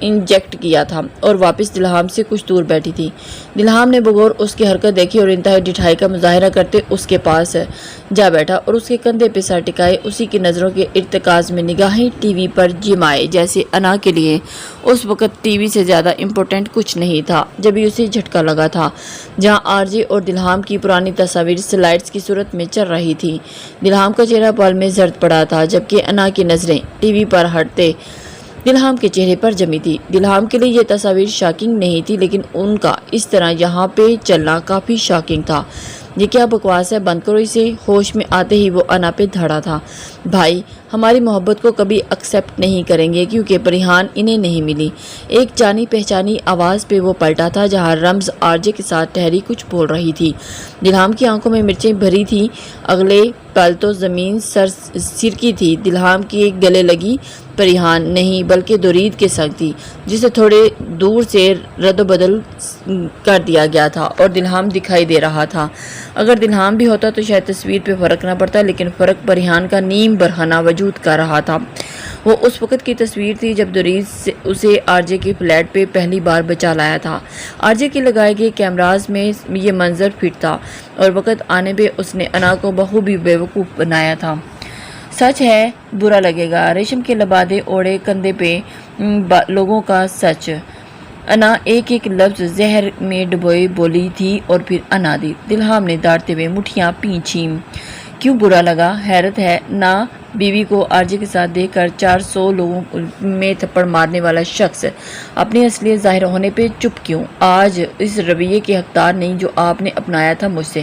Inject کیا تھا اور واپس دلہام سے کچھ دور بیٹھی تھی۔ دلہام نے بغور اس کی حرکت دیکھی اور انتہائی ڈٹھائی کا مظاہرہ کرتے اس کے پاس جا بیٹھا اور اس کے کندھے پہ سر ٹکائے اسی کی نظروں کے ارتکاز میں نگاہیں ٹی وی پر جمائے، جیسے انا کے لیے اس وقت ٹی وی سے زیادہ امپورٹنٹ کچھ نہیں تھا۔ جبھی اسے جھٹکا لگا تھا جہاں آر جے اور دلہام کی پرانی تصاویر سلائڈز کی صورت میں چل رہی تھی۔ دلہام کا چہرہ پل میں زرد پڑا تھا جبکہ انا کی نظریں ٹی وی پر ہٹتے دلہام کے چہرے پر جمی تھی۔ دلہام کے لیے یہ تصاویر شاکنگ نہیں تھی، لیکن ان کا اس طرح یہاں پہ چلنا کافی شاکنگ تھا۔ یہ کیا بکواس ہے، بند کرو اسے۔ ہوش میں آتے ہی وہ انا پہ دھڑا تھا۔ بھائی ہماری محبت کو کبھی ایکسیپٹ نہیں کریں گے کیونکہ پریحان انہیں نہیں ملی۔ ایک جانی پہچانی آواز پہ وہ پلٹا تھا جہاں رمز آر جے کے ساتھ ٹہری کچھ بول رہی تھی۔ دلہام کی آنکھوں میں مرچیں بھری تھی، اگلے پل تو زمین سرکی تھی۔ دلہام کی گلے لگی پریحان نہیں بلکہ درید کے سنگ تھی جسے تھوڑے دور سے رد و بدل کر دیا گیا تھا اور دلہام دکھائی دے رہا تھا۔ اگر دلہام بھی ہوتا تو شاید تصویر پہ فرق نہ پڑتا، لیکن فرق پریحان کا نیم برہنہ وجود کا رہا تھا۔ وہ اس وقت کی تصویر تھی جب درید اسے آر جے کے فلیٹ پہ پہلی بار بچا لایا تھا۔ آر جے کے لگائے گئے کیمراز میں یہ منظر فٹ تھا اور وقت آنے پہ اس نے انا کو بخوبی بیوقوف بنایا تھا۔ سچ ہے برا لگے گا، ریشم کے لبادے اوڑے کندھے پہ لوگوں کا سچ۔ انا ایک ایک لفظ زہر میں ڈبوئے بولی تھی اور پھر انا دی۔ دلہام نے داڑتے ہوئے مٹھیاں پینچھی۔ کیوں برا لگا؟ حیرت ہے نا بیوی کو آر جے کے ساتھ دیکھ کر 400 لوگوں میں تھپڑ مارنے والا شخص اپنی اصلیت ظاہر ہونے پہ چپ کیوں؟ آج اس رویے کے حقدار نہیں جو آپ نے اپنایا تھا مجھ سے۔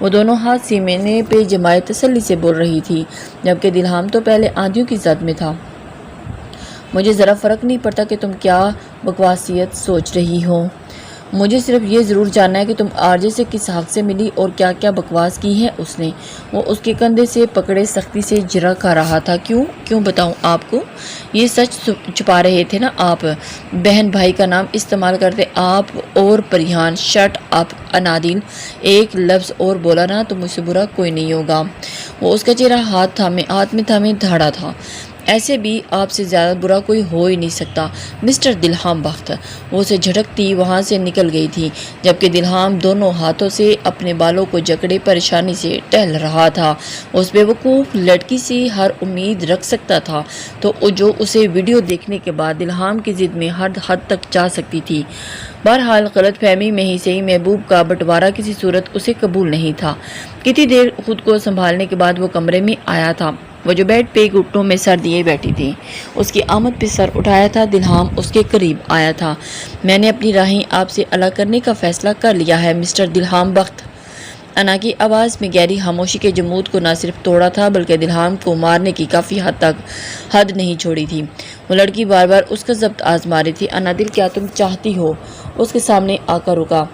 وہ دونوں ہاتھ سینے پہ جمائے تسلی سے بول رہی تھی جبکہ دلہام تو پہلے آندھیوں کی زد میں تھا۔ مجھے ذرا فرق نہیں پڑتا کہ تم کیا بکواسیت سوچ رہی ہو، مجھے صرف یہ ضرور جاننا ہے کہ تم آر جے سے کس حق سے ملی اور کیا کیا بکواس کی ہے اس نے۔ وہ اس کے کندھے سے پکڑے سختی سے جرا کھا رہا تھا۔ کیوں بتاؤں آپ کو؟ یہ سچ چھپا رہے تھے نا آپ؟ بہن بھائی کا نام استعمال کرتے آپ اور پریحان۔ شٹ اپ انادل، ایک لفظ اور بولا نا تو مجھ سے برا کوئی نہیں ہوگا۔ وہ اس کا چہرہ ہاتھ میں تھامے دھڑا تھا۔ ایسے بھی آپ سے زیادہ برا کوئی ہو ہی نہیں سکتا مسٹر دلہام بخت۔ وہ اسے جھٹکتی وہاں سے نکل گئی تھی جبکہ دلہام دونوں ہاتھوں سے اپنے بالوں کو جکڑے پریشانی سے ٹہل رہا تھا۔ اس بے وقوف لڑکی سے ہر امید رکھ سکتا تھا تو جو اسے ویڈیو دیکھنے کے بعد دلہام کی ضد میں ہر حد تک جا سکتی تھی۔ بہرحال غلط فہمی میں ہی صحیح محبوب کا بٹوارا کسی صورت اسے قبول نہیں تھا۔ کتنی دیر خود کو سنبھالنے کے بعد وہ کمرے میں آیا تھا۔ وہ جو بیڈ پہ گھٹنوں میں سر دیے بیٹھی تھی، اس کی آمد پہ سر اٹھایا تھا۔ دلہام اس کے قریب آیا تھا۔ میں نے اپنی راہیں آپ سے الگ کرنے کا فیصلہ کر لیا ہے مسٹر دلہام بخت۔ انا کی آواز میں گہری خاموشی کے جمود کو نہ صرف توڑا تھا بلکہ دلہام کو مارنے کی کافی حد نہیں چھوڑی تھی۔ وہ لڑکی بار بار اس کا ضبط آزما رہی تھی۔ انا دل، کیا تم چاہتی ہو؟ اس کے سامنے آ کر رکا۔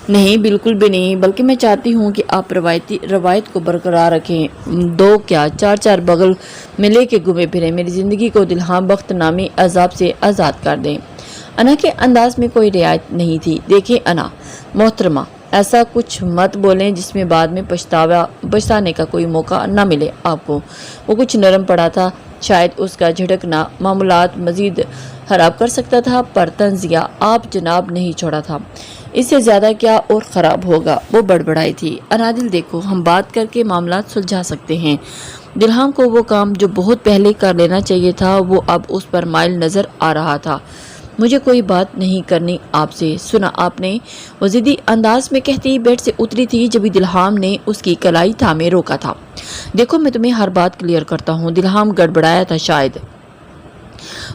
نہیں، بالکل بھی نہیں، بلکہ میں چاہتی ہوں کہ آپ روایت کو برقرار رکھیں، دو کیا چار بغل میں لے کے گھومے پھریں، میری زندگی کو دلہام بخت نامی عذاب سے آزاد کر دیں۔ انا کے انداز میں کوئی رعایت نہیں تھی۔ دیکھیں انا محترمہ، ایسا کچھ مت بولیں جس میں بعد میں پچھتانے کا کوئی موقع نہ ملے آپ کو۔ وہ کچھ نرم پڑا تھا، شاید اس کا جھٹکنا معاملات مزید خراب کر سکتا تھا، پر تنزیہ آپ جناب نہیں چھوڑا تھا۔ اس سے زیادہ کیا اور خراب ہوگا؟ وہ بڑبڑائی تھی۔ انادل دیکھو، ہم بات کر کے معاملات سلجھا سکتے ہیں۔ دلہام کو وہ کام جو بہت پہلے کر لینا چاہیے تھا وہ اب اس پر مائل نظر آ رہا تھا۔ مجھے کوئی بات نہیں کرنی آپ سے، سنا آپ نے؟ وہ ضدی انداز میں کہتی بیڈ سے اتری تھی جبھی دلہام نے اس کی کلائی تھامے روکا تھا۔ دیکھو میں تمہیں ہر بات کلیئر کرتا ہوں۔ دلہام گڑبڑایا تھا۔ شاید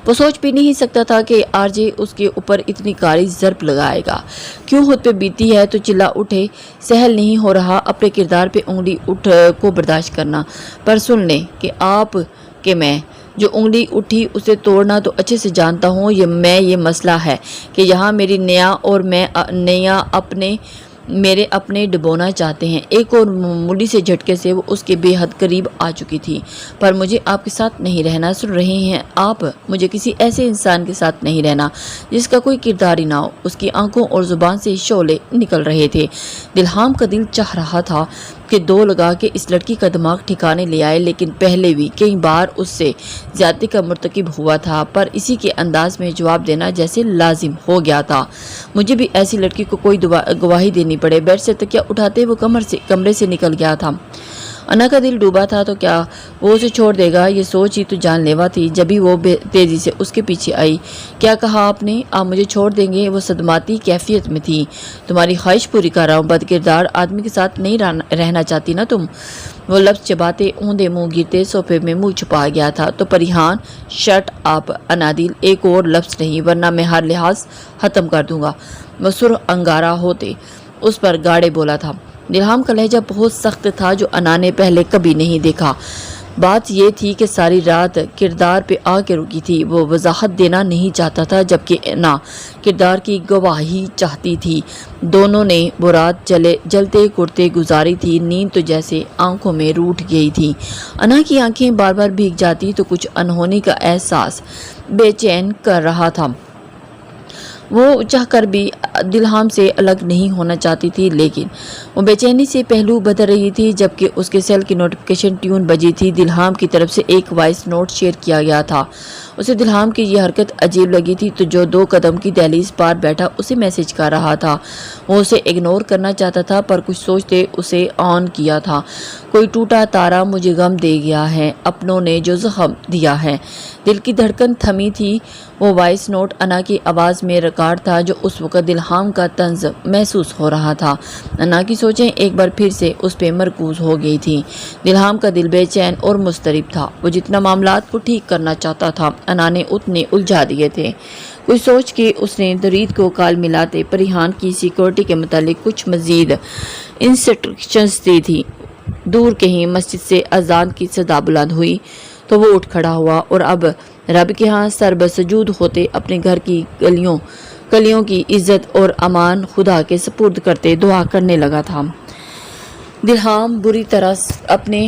وہ سوچ بھی نہیں سکتا تھا کہ آر جے اس کے اوپر اتنی کاری ضرب لگائے گا۔ کیوں خود پہ بیتی ہے تو چلا اٹھے، سہل نہیں ہو رہا اپنے کردار پہ انگلی کو برداشت کرنا، پر سن لیں کہ آپ کہ میں جو انگلی اٹھی اسے توڑنا تو اچھے سے جانتا ہوں۔ یہ مسئلہ ہے کہ یہاں میری نیا اور میں نیا میرے اپنے ڈبونا چاہتے ہیں۔ ایک اور ملی سے جھٹکے سے وہ اس کے بے حد قریب آ چکی تھی۔ پر مجھے آپ کے ساتھ نہیں رہنا، سن رہے ہیں آپ؟ مجھے کسی ایسے انسان کے ساتھ نہیں رہنا جس کا کوئی کردار ہی نہ ہو۔ اس کی آنکھوں اور زبان سے شعلے نکل رہے تھے۔ دلہام کا دل چاہ رہا تھا کے دو لگا کے اس لڑکی کا دماغ ٹھکانے لے آئے، لیکن پہلے بھی کئی بار اس سے زیادتی کا مرتکب ہوا تھا، پر اسی کے انداز میں جواب دینا جیسے لازم ہو گیا تھا۔ مجھے بھی ایسی لڑکی کو کوئی گواہی دینی پڑے۔ بیڈ سے تکیہ اٹھاتے وہ کمرے سے نکل گیا تھا۔ انا کا دل ڈوبا تھا تو کیا وہ اسے چھوڑ دے گا؟ یہ سوچ ہی تو جان لیوا تھی۔ جبھی وہ تیزی سے اس کے پیچھے آئی۔ کیا کہا آپ نے؟ آپ مجھے چھوڑ دیں گے؟ وہ صدماتی کیفیت میں تھی۔ تمہاری خواہش پوری کر رہا ہوں۔ بد کردار آدمی کے ساتھ نہیں رہنا چاہتی نا تم؟ وہ لفظ چباتے اوندے منہ گرتے صوفے میں منہ چھپا گیا تھا تو پریحان شٹ اپ انادل، ایک اور لفظ نہیں ورنہ میں ہر لحاظ ختم کر دوں گا۔ وہ سرخ انگارہ ہوتے اس پر گاڑے بولا تھا۔ دلہام کا لہجہ بہت سخت تھا جو انا نے پہلے کبھی نہیں دیکھا۔ بات یہ تھی کہ ساری رات کردار پہ آ کے رکی تھی۔ وہ وضاحت دینا نہیں چاہتا تھا جبکہ انا کردار کی گواہی چاہتی تھی۔ دونوں نے وہ رات جلتے کرتے گزاری تھی۔ نیند تو جیسے آنکھوں میں روٹ گئی تھی۔ انا کی آنکھیں بار بار بھیگ جاتی تو کچھ انہونی کا احساس بے چین کر رہا تھا۔ وہ چاہ کر بھی دلہام سے الگ نہیں ہونا چاہتی تھی، لیکن وہ بے چینی سے پہلو بدل رہی تھی جبکہ اس کے سیل کی نوٹیفیکیشن ٹیون بجی تھی۔ دلہام کی طرف سے ایک وائس نوٹ شیئر کیا گیا تھا۔ اسے دلہام کی یہ حرکت عجیب لگی تھی تو جو 2 قدم کی دہلیز پار بیٹھا اسے میسج کر رہا تھا۔ وہ اسے اگنور کرنا چاہتا تھا پر کچھ سوچتے اسے آن کیا تھا۔ کوئی ٹوٹا تارا مجھے غم دے گیا ہے، اپنوں نے جو زخم دیا ہے۔ دل کی دھڑکن تھمی تھی۔ وہ وائس نوٹ انا کی آواز میں ریکارڈ تھا جو اس وقت دلہام کا طنز محسوس ہو رہا تھا۔ انا کی سوچیں ایک بار پھر سے اس پہ مرکوز ہو گئی تھی۔ دلہام کا دل بے چین اور مضطرب تھا۔ وہ جتنا معاملات کو ٹھیک کرنا چاہتا تھا انا نے اتنے الجھا دیے تھے۔ کچھ سوچ کے اس نے درید کو کال ملاتے پریحان کی سیکورٹی کے متعلق کچھ مزید انسٹرکشنز دی تھی۔ دور کہیں مسجد سے اذان کی صدا بلند ہوئی تو وہ اٹھ کھڑا ہوا اور اب رب کے ہاں سر بسجود ہوتے اپنے گھر کی کلیوں کی عزت اور امان خدا کے سپرد کرتے دعا کرنے لگا تھا۔ دلہام بری طرح اپنے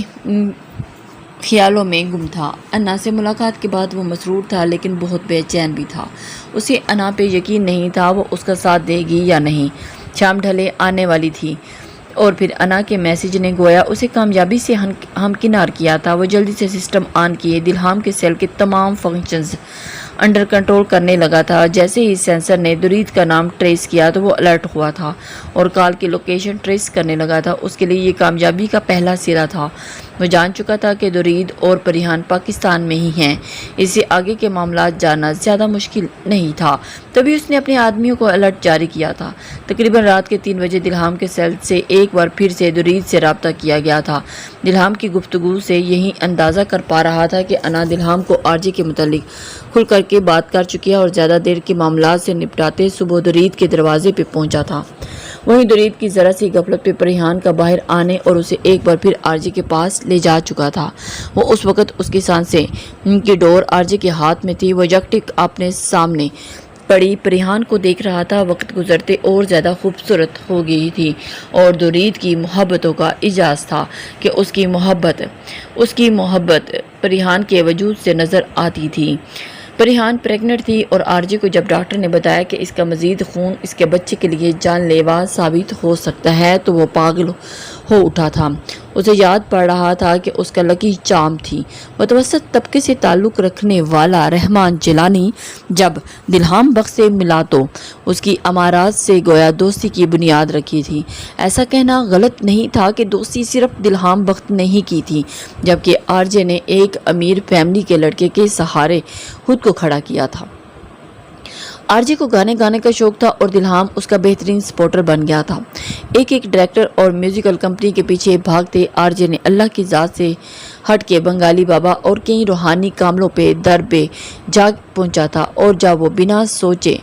خیالوں میں گم تھا۔ انا سے ملاقات کے بعد وہ مسرور تھا لیکن بہت بے چین بھی تھا۔ اسے انا پہ یقین نہیں تھا وہ اس کا ساتھ دے گی یا نہیں۔ شام ڈھلے آنے والی تھی اور پھر انا کے میسج نے گویا اسے کامیابی سے ہمکنار کیا تھا۔ وہ جلدی سے سسٹم آن کیے، دلہام کے سیل کے تمام فنکشنز انڈر کنٹرول کرنے لگا تھا۔ جیسے ہی سینسر نے درید کا نام ٹریس کیا تو وہ الرٹ ہوا تھا اور کال کی لوکیشن ٹریس کرنے لگا تھا۔ اس کے لیے یہ کامیابی کا پہلا سرا تھا۔ وہ جان چکا تھا کہ درید اور پریحان پاکستان میں ہی ہیں، اس سے آگے کے معاملات جاننا زیادہ مشکل نہیں تھا۔ تبھی اس نے اپنے آدمیوں کو الرٹ جاری کیا تھا۔ تقریباً رات کے 3 بجے دلہام کے سیل سے ایک بار پھر سے درید سے رابطہ کیا گیا تھا۔ دلہام کی گفتگو سے یہی اندازہ کر پا رہا تھا کہ انا دلہام کو آرجے کے متعلق کھل کر کے بات کر چکی ہے اور زیادہ دیر کے معاملات سے نپٹاتے صبح درید کے دروازے پہ پہنچا تھا۔ وہیں درید کی ذرا سی غفلت پہ پریحان کا باہر آنے اور اسے ایک بار پھر آرجے کے پاس لے جا چکا تھا۔ وہ اس وقت اس کی سانسیں کی ڈور آرجے کے ہاتھ میں تھی۔ وہ یکٹک اپنے سامنے پڑی پریحان کو دیکھ رہا تھا۔ وقت گزرتے اور زیادہ خوبصورت ہو گئی تھی اور درید کی محبتوں کا اعجاز تھا کہ اس کی محبت پریحان کے وجود سے نظر آتی تھی۔ پریحان پریگننٹ تھی اور آرجے کو جب ڈاکٹر نے بتایا کہ اس کا مزید خون اس کے بچے کے لیے جان لیوا ثابت ہو سکتا ہے تو وہ پاگل ہو اٹھا تھا۔ اسے یاد پڑ رہا تھا کہ اس کا لکی چارم تھی۔ متوسط طبقے سے تعلق رکھنے والا رحمان جیلانی جب دلہام بخش سے ملا تو اس کی امارات سے گویا دوستی کی بنیاد رکھی تھی۔ ایسا کہنا غلط نہیں تھا کہ دوستی صرف دلہام بخش نے ہی کی تھی، جبکہ آرجے نے ایک امیر فیملی کے لڑکے کے سہارے خود کو کھڑا کیا تھا۔ آرجے کو گانے کا شوق تھا اور دلہام اس کا بہترین سپورٹر بن گیا تھا۔ ایک ڈائریکٹر اور میوزیکل کمپنی کے پیچھے بھاگتے آرجے نے اللہ کی ذات سے ہٹ کے بنگالی بابا اور کئی روحانی کاملوں پہ در پہ جا پہنچا تھا اور جب وہ بنا سوچے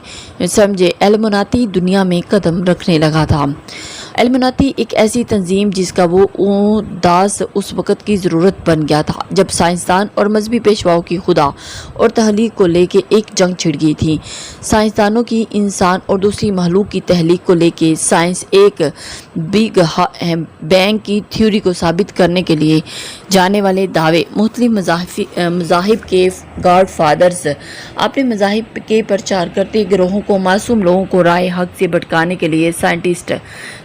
سمجھے ایلومناتی دنیا میں قدم رکھنے لگا تھا۔ ایلومناتی ایک ایسی تنظیم جس کا وہ داس اس وقت کی ضرورت بن گیا تھا جب سائنسدان اور مذہبی پیشواؤں کی خدا اور تخلیق کو لے کے ایک جنگ چھڑ گئی تھی۔ سائنسدانوں کی انسان اور دوسری مخلوق کی تخلیق کو لے کے سائنس ایک بگ بینگ کی تھیوری کو ثابت کرنے کے لیے جانے والے دعوے مختلف مذاہب کے گاڈ فادرز اپنے مذاہب کے پرچار کرتے گروہوں کو معصوم لوگوں کو رائے حق سے بھٹکانے کے لیے سائنٹسٹ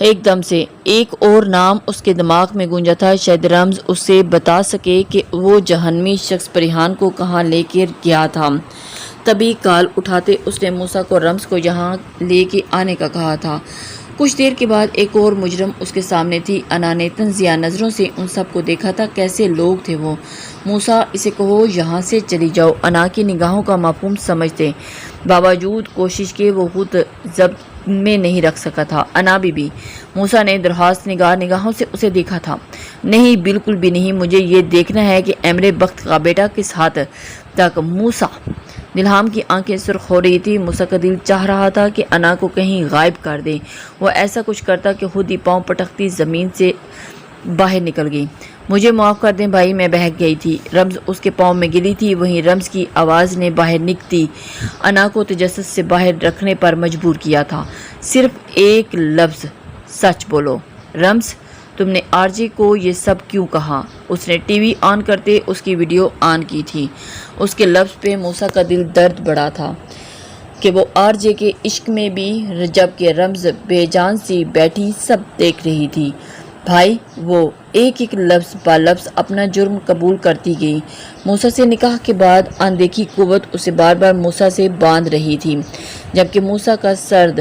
ایک دم سے ایک اور نام اس کے دماغ میں گونجا تھا، شاید رمز اسے بتا سکے کہ وہ جہنمی شخص پریحان کو کہاں لے کر گیا تھا۔ تبھی کال اٹھاتے اس نے موسیٰ کو رمز کو یہاں لے کے آنے کا کہا تھا۔ کچھ دیر کے بعد ایک اور مجرم اس کے سامنے تھی۔ انا نے تنزیہ نظروں سے ان سب کو دیکھا تھا۔ کیسے لوگ تھے وہ؟ موسیٰ اسے کہو یہاں سے چلی جاؤ۔ انا کی نگاہوں کا مفہوم سمجھتے باوجود کوشش کے وہ خود ضبط میں نہیں رکھ سکا تھا۔ انا بی موسیٰ نے درخواست نگاہوں سے اسے دیکھا تھا۔ نہیں، بالکل بھی نہیں، مجھے یہ دیکھنا ہے کہ امر بخت کا بیٹا کس حد تک۔ موسیٰ دلہام کی آنکھیں سرخ ہو رہی تھی۔ موسیٰ کا دل چاہ رہا تھا کہ انا کو کہیں غائب کر دے۔ وہ ایسا کچھ کرتا کہ خود ہی پاؤں پٹکتی زمین سے باہر نکل گئی۔ مجھے معاف کر دیں بھائی، میں بہک گئی تھی۔ رمز اس کے پاؤں میں گری تھی۔ وہیں رمز کی آواز نے باہر نکلتی انا کو تجسس سے باہر رکھنے پر مجبور کیا تھا۔ صرف ایک لفظ سچ بولو۔ رمز، تم نے آر جے کو یہ سب کیوں کہا؟ اس نے ٹی وی آن کرتے اس کی ویڈیو آن کی تھی۔ اس کے لفظ پہ موسیٰ کا دل درد بڑا تھا کہ وہ آر جے کے عشق میں بھی، جبکہ رمز بے جان سی بیٹھی سب دیکھ رہی تھی۔ بھائی، وہ ایک ایک لفظ با لفظ اپنا جرم قبول کرتی گئی۔ موسیٰ سے نکاح کے بعد اندیکھی قوت اسے بار بار موسیٰ سے باندھ رہی تھی، جبکہ موسیٰ کا سرد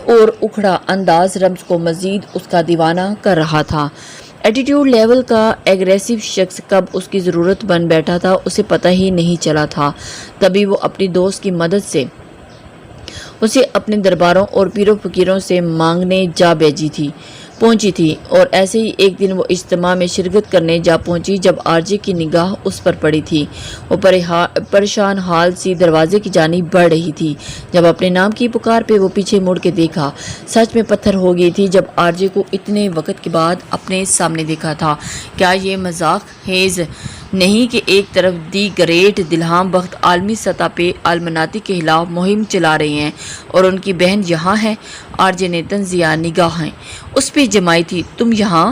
اور اکھڑا انداز رمز کو مزید اس کا دیوانہ کر رہا تھا۔ ایٹیٹیوڈ لیول کا ایگریسو شخص کب اس کی ضرورت بن بیٹھا تھا اسے پتہ ہی نہیں چلا تھا۔ تبھی وہ اپنی دوست کی مدد سے اسے اپنے درباروں اور پیروں فقیروں سے مانگنے پہنچی تھی، اور ایسے ہی ایک دن وہ اجتماع میں شرکت کرنے جا پہنچی جب آر جے کی نگاہ اس پر پڑی تھی۔ وہ پریشان حال سی دروازے کی جانب بڑھ رہی تھی جب اپنے نام کی پکار پہ وہ پیچھے مڑ کے دیکھا۔ سچ میں پتھر ہو گئی تھی جب آر جے کو اتنے وقت کے بعد اپنے سامنے دیکھا تھا۔ کیا یہ مذاق خیز نہیں کہ ایک طرف دی گریٹ دلہام بخت عالمی سطح پہ المناتی کے خلاف مہم چلا رہے ہیں اور ان کی بہن یہاں ہے؟ آر جے نے تنزیہ نگاہیں اس پہ جمائی تھی۔ تم یہاں؟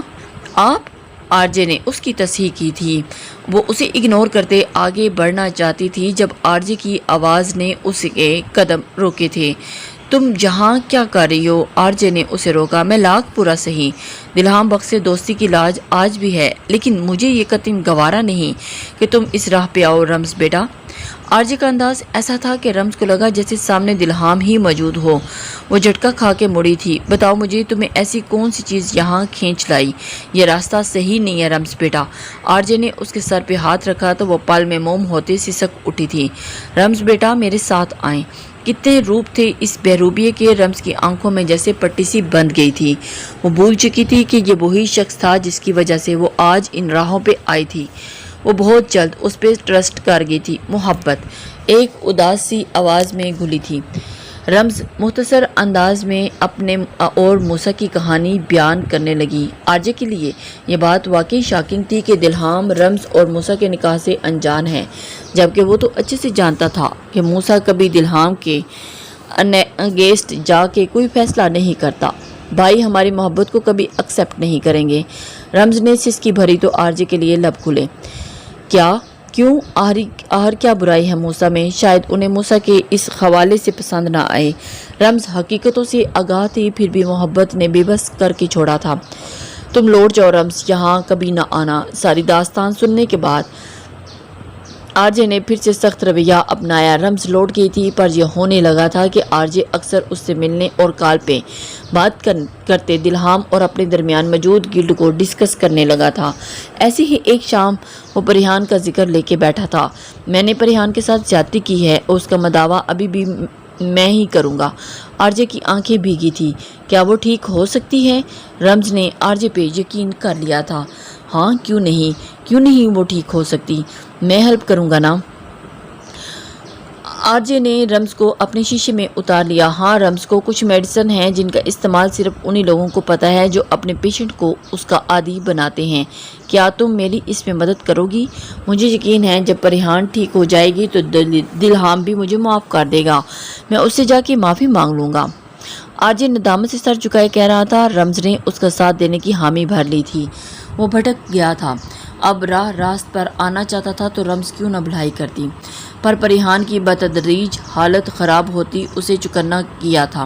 آپ؟ آر جے نے اس کی تصحیح کی تھی۔ وہ اسے اگنور کرتے آگے بڑھنا چاہتی تھی جب آر جے کی آواز نے اس کے قدم روکے تھے۔ تم یہاں کیا کر رہی ہو؟ آر جے نے اسے روکا۔ میں لاکھ پورا سہی، دلہام بخت سے دوستی کی لاج آج بھی ہے، لیکن مجھے یہ قطعاً گوارا نہیں کہ تم اس راہ پہ آؤ رمز بیٹا۔ آر جے کا انداز ایسا تھا کہ رمز کو لگا جیسے سامنے دلہام ہی موجود ہو۔ وہ جھٹکا کھا کے مڑی تھی۔ بتاؤ مجھے، تمہیں ایسی کون سی چیز یہاں کھینچ لائی؟ یہ راستہ صحیح نہیں ہے رمز بیٹا۔ آر جے نے اس کے سر پہ ہاتھ رکھا تو وہ پل میں موم ہوتے سسک اٹھی تھی۔ رمز بیٹا، میرے ساتھ آئیں۔ کتنے روپ تھے اس بہروبیے کے! رمز کی آنکھوں میں جیسے پٹی سی بندھ گئی تھی۔ وہ بھول چکی تھی کہ یہ وہی شخص تھا جس کی وجہ سے وہ آج ان راہوں پہ آئی تھی۔ وہ بہت جلد اس پہ ٹرسٹ کر گئی تھی۔ محبت ایک اداس سی آواز میں گھلی تھی۔ رمز مختصر انداز میں اپنے اور موسیٰ کی کہانی بیان کرنے لگی۔ آر جے کے لیے یہ بات واقعی شاکنگ تھی کہ دلہام رمز اور موسیٰ کے نکاح سے انجان ہے، جبکہ وہ تو اچھے سے جانتا تھا کہ موسیٰ کبھی دلہام کے اگینسٹ جا کے کوئی فیصلہ نہیں کرتا۔ بھائی ہماری محبت کو کبھی ایکسیپٹ نہیں کریں گے۔ رمز نے سسکی بھری تو آر جے کے لیے لب کھلے۔ کیوں؟ آخر کیا برائی ہے موسیٰ میں؟ شاید انہیں موسیٰ کے اس حوالے سے پسند نہ آئے۔ رمز حقیقتوں سے آگاہ تھی، پھر بھی محبت نے بے بس کر کے چھوڑا تھا۔ تم لوٹ جاؤ رمز، یہاں کبھی نہ آنا۔ ساری داستان سننے کے بعد آر جے نے پھر سے سخت رویہ اپنایا۔ رمز لوٹ گئی تھی، پر یہ ہونے لگا تھا کہ آر جے اکثر اس سے ملنے اور کال پہ بات کرتے دلہام اور اپنے درمیان موجود گلڈ کو ڈسکس کرنے لگا تھا۔ ایسی ہی ایک شام وہ پریحان کا ذکر لے کے بیٹھا تھا۔ میں نے پریحان کے ساتھ زیادتی کی ہے اور اس کا مداوع ابھی بھی میں ہی کروں گا۔ آر جے کی آنکھیں بھیگی تھی۔ کیا وہ ٹھیک ہو سکتی ہے؟ رمز نے آر جے پہ یقین کر لیا تھا۔ ہاں، کیوں نہیں وہ ٹھیک ہو سکتی؟ میں ہیلپ کروں گا نا۔ آر جے نے رمز کو اپنے شیشے میں اتار لیا۔ ہاں رمز کو کچھ میڈیسن ہیں جن کا استعمال صرف انہی لوگوں کو پتہ ہے جو اپنے پیشنٹ کو اس کا عادی بناتے ہیں۔ کیا تم میری اس میں مدد کرو گی؟ مجھے یقین ہے جب پریحان ٹھیک ہو جائے گی تو دلہام بھی مجھے معاف کر دے گا۔ میں اس سے جا کے معافی مانگ لوں گا۔ آر جے ندامت سے سر جھکائے کہہ رہا تھا۔ رمز نے اس کا ساتھ دینے کی حامی بھر لی تھی۔ وہ بھٹک گیا تھا، اب راہ راست پر آنا چاہتا تھا تو رمز کیوں نہ بھلائی کرتی، پر پریحان کی بتدریج حالت خراب ہوتی اسے چکنا کیا تھا۔